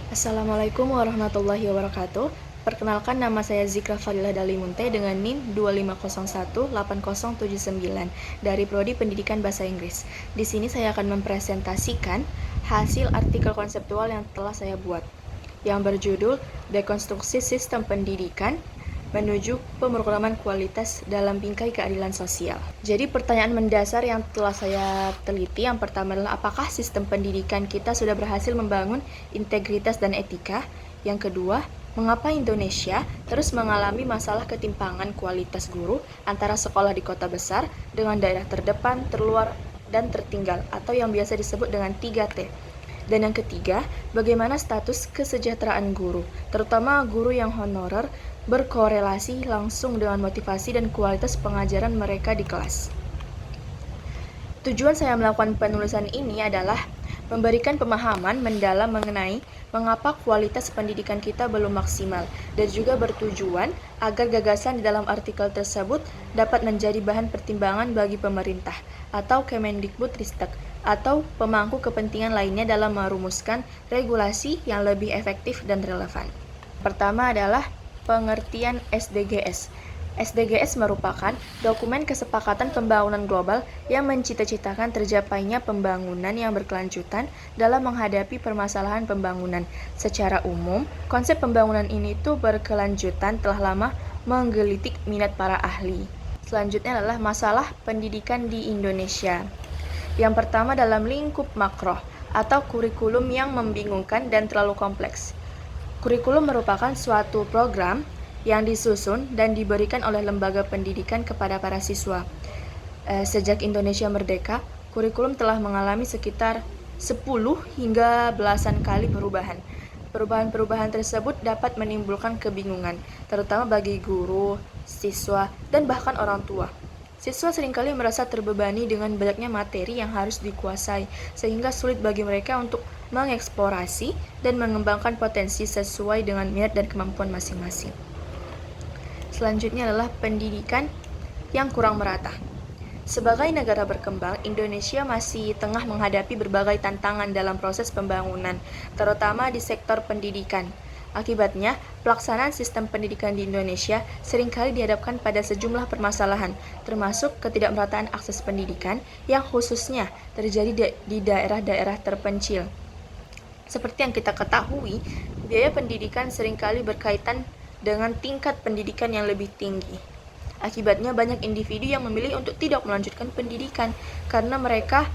Assalamualaikum warahmatullahi wabarakatuh. Perkenalkan, nama saya Zikra Fadilah Dalimunte dengan NIM 25018079 dari Prodi Pendidikan Bahasa Inggris. Di sini saya akan mempresentasikan hasil artikel konseptual yang telah saya buat, yang berjudul Dekonstruksi Sistem Pendidikan menuju pemrograman kualitas dalam bingkai keadilan sosial. Jadi pertanyaan mendasar yang telah saya teliti yang pertama adalah apakah sistem pendidikan kita sudah berhasil membangun integritas dan etika? Yang kedua, mengapa Indonesia terus mengalami masalah ketimpangan kualitas guru antara sekolah di kota besar dengan daerah terdepan, terluar, dan tertinggal atau yang biasa disebut dengan 3T? Dan yang ketiga, bagaimana status kesejahteraan guru, terutama guru yang honorer, berkorelasi langsung dengan motivasi dan kualitas pengajaran mereka di kelas. Tujuan saya melakukan penulisan ini adalah memberikan pemahaman mendalam mengenai mengapa kualitas pendidikan kita belum maksimal, dan juga bertujuan agar gagasan di dalam artikel tersebut dapat menjadi bahan pertimbangan bagi pemerintah atau Kemendikbudristek atau pemangku kepentingan lainnya dalam merumuskan regulasi yang lebih efektif dan relevan. Pertama adalah pengertian SDGs. SDGs merupakan dokumen kesepakatan pembangunan global yang mencita-citakan tercapainya pembangunan yang berkelanjutan dalam menghadapi permasalahan pembangunan. Secara umum, konsep pembangunan ini berkelanjutan telah lama menggelitik minat para ahli. Selanjutnya adalah masalah pendidikan di Indonesia. Yang pertama dalam lingkup makro atau kurikulum yang membingungkan dan terlalu kompleks. Kurikulum merupakan suatu program yang disusun dan diberikan oleh lembaga pendidikan kepada para siswa. Sejak Indonesia merdeka, kurikulum telah mengalami sekitar 10 hingga belasan kali perubahan. Perubahan-perubahan tersebut dapat menimbulkan kebingungan, terutama bagi guru, siswa, dan bahkan orang tua. Siswa seringkali merasa terbebani dengan banyaknya materi yang harus dikuasai, sehingga sulit bagi mereka untuk mengeksplorasi dan mengembangkan potensi sesuai dengan minat dan kemampuan masing-masing. Selanjutnya adalah pendidikan yang kurang merata. Sebagai negara berkembang, Indonesia masih tengah menghadapi berbagai tantangan dalam proses pembangunan, terutama di sektor pendidikan. Akibatnya, pelaksanaan sistem pendidikan di Indonesia seringkali dihadapkan pada sejumlah permasalahan, termasuk ketidakmerataan akses pendidikan yang khususnya terjadi di daerah-daerah terpencil. Seperti yang kita ketahui, biaya pendidikan seringkali berkaitan dengan tingkat pendidikan yang lebih tinggi. Akibatnya banyak individu yang memilih untuk tidak melanjutkan pendidikan karena mereka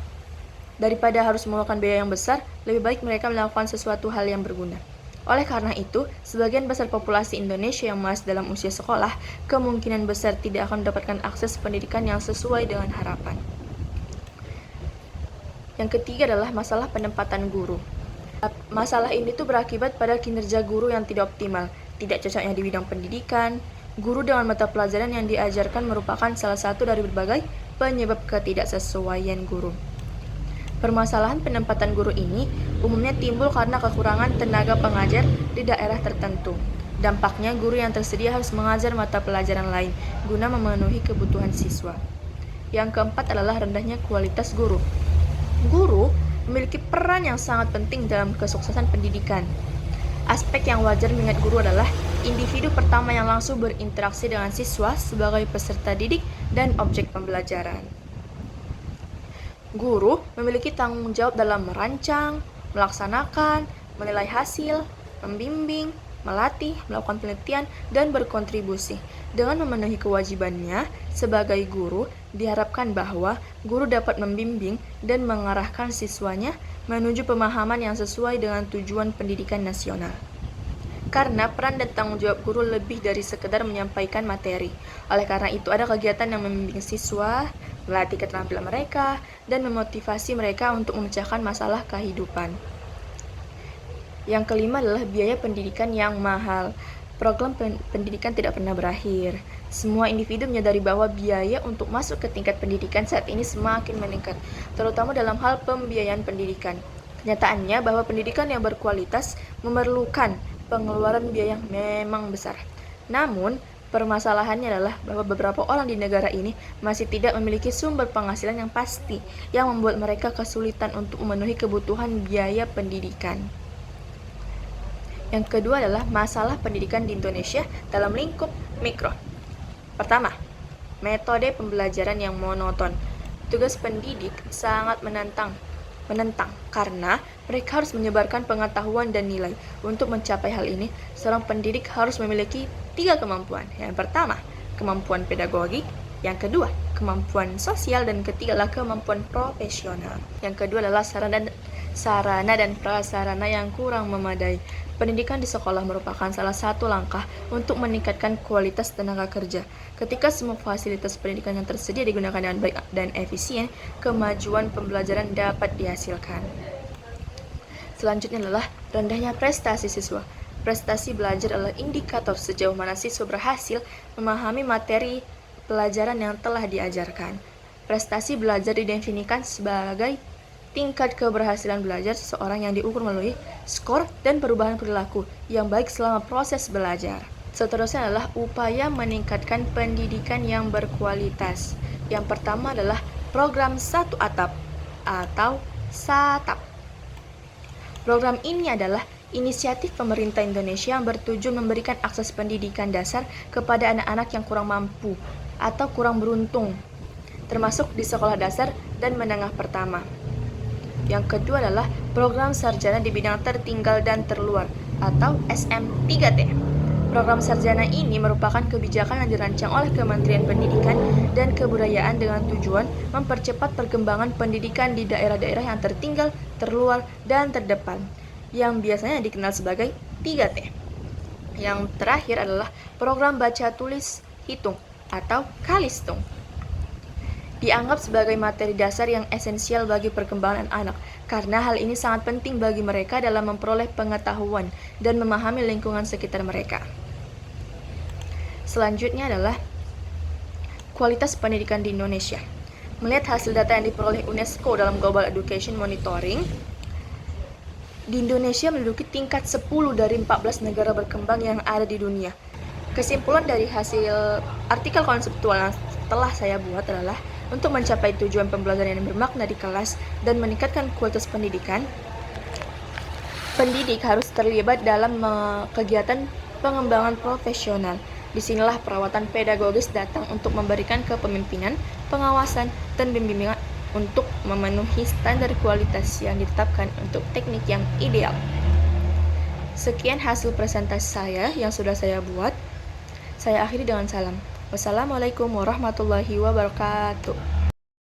daripada harus mengeluarkan biaya yang besar, lebih baik mereka melakukan sesuatu hal yang berguna. Oleh karena itu, sebagian besar populasi Indonesia yang masih dalam usia sekolah kemungkinan besar tidak akan mendapatkan akses pendidikan yang sesuai dengan harapan. Yang ketiga adalah masalah penempatan guru. Masalah ini berakibat pada kinerja guru yang tidak optimal, tidak cocoknya di bidang pendidikan. Guru dengan mata pelajaran yang diajarkan merupakan salah satu dari berbagai penyebab ketidaksesuaian guru. Permasalahan penempatan guru ini umumnya timbul karena kekurangan tenaga pengajar di daerah tertentu. Dampaknya, guru yang tersedia harus mengajar mata pelajaran lain guna memenuhi kebutuhan siswa. Yang keempat adalah rendahnya kualitas guru. Guru memiliki peran yang sangat penting dalam kesuksesan pendidikan. Aspek yang wajar mengingat guru adalah individu pertama yang langsung berinteraksi dengan siswa sebagai peserta didik dan objek pembelajaran. Guru memiliki tanggung jawab dalam merancang, melaksanakan, menilai hasil, membimbing, melatih, melakukan penelitian, dan berkontribusi. Dengan memenuhi kewajibannya sebagai guru, diharapkan bahwa guru dapat membimbing dan mengarahkan siswanya menuju pemahaman yang sesuai dengan tujuan pendidikan nasional. Karena peran dan tanggung jawab guru lebih dari sekedar menyampaikan materi. Oleh karena itu, ada kegiatan yang membimbing siswa, melatih keterampilan mereka, dan memotivasi mereka untuk memecahkan masalah kehidupan. Yang kelima adalah biaya pendidikan yang mahal. Program pendidikan tidak pernah berakhir. Semua individu menyadari bahwa biaya untuk masuk ke tingkat pendidikan saat ini semakin meningkat, terutama dalam hal pembiayaan pendidikan. Kenyataannya bahwa pendidikan yang berkualitas memerlukan pengeluaran biaya yang memang besar. Namun, permasalahannya adalah bahwa beberapa orang di negara ini masih tidak memiliki sumber penghasilan yang pasti, yang membuat mereka kesulitan untuk memenuhi kebutuhan biaya pendidikan. Yang kedua adalah masalah pendidikan di Indonesia dalam lingkup mikro. Pertama, metode pembelajaran yang monoton. Tugas pendidik sangat menantang karena mereka harus menyebarkan pengetahuan dan nilai. Untuk mencapai hal ini, seorang pendidik harus memiliki 3 kemampuan. Yang pertama, kemampuan pedagogik. Yang kedua, kemampuan sosial. Dan ketiga adalah kemampuan profesional. Yang kedua adalah sarana dan prasarana yang kurang memadai. Pendidikan di sekolah merupakan salah satu langkah untuk meningkatkan kualitas tenaga kerja. Ketika semua fasilitas pendidikan yang tersedia digunakan dengan baik dan efisien, kemajuan pembelajaran dapat dihasilkan. Selanjutnya adalah rendahnya prestasi siswa. Prestasi belajar adalah indikator sejauh mana siswa berhasil memahami materi pelajaran yang telah diajarkan. Prestasi belajar didefinisikan sebagai tingkat keberhasilan belajar seseorang yang diukur melalui skor dan perubahan perilaku yang baik selama proses belajar. Seterusnya adalah upaya meningkatkan pendidikan yang berkualitas. Yang pertama adalah program satu atap atau SATAP. Program ini adalah inisiatif pemerintah Indonesia yang bertujuan memberikan akses pendidikan dasar kepada anak-anak yang kurang mampu atau kurang beruntung, termasuk di sekolah dasar dan menengah pertama. Yang kedua adalah program sarjana di bidang tertinggal dan terluar atau SM3T. Program sarjana ini merupakan kebijakan yang dirancang oleh Kementerian Pendidikan dan Kebudayaan dengan tujuan mempercepat perkembangan pendidikan di daerah-daerah yang tertinggal, terluar, dan terdepan, yang biasanya dikenal sebagai 3T. Yang terakhir adalah program baca tulis hitung atau Kalistung. Dianggap sebagai materi dasar yang esensial bagi perkembangan anak, karena hal ini sangat penting bagi mereka dalam memperoleh pengetahuan dan memahami lingkungan sekitar mereka. Selanjutnya adalah kualitas pendidikan di Indonesia. Melihat hasil data yang diperoleh UNESCO dalam Global Education Monitoring, di Indonesia menduduki tingkat 10 dari 14 negara berkembang yang ada di dunia. Kesimpulan dari hasil artikel konseptual yang telah saya buat adalah untuk mencapai tujuan pembelajaran yang bermakna di kelas dan meningkatkan kualitas pendidikan, pendidik harus terlibat dalam kegiatan pengembangan profesional. Disinilah perawatan pedagogis datang untuk memberikan kepemimpinan, pengawasan, dan bimbingan untuk memenuhi standar kualitas yang ditetapkan untuk teknik yang ideal. Sekian hasil presentasi saya yang sudah saya buat. Saya akhiri dengan salam. Wassalamualaikum warahmatullahi wabarakatuh.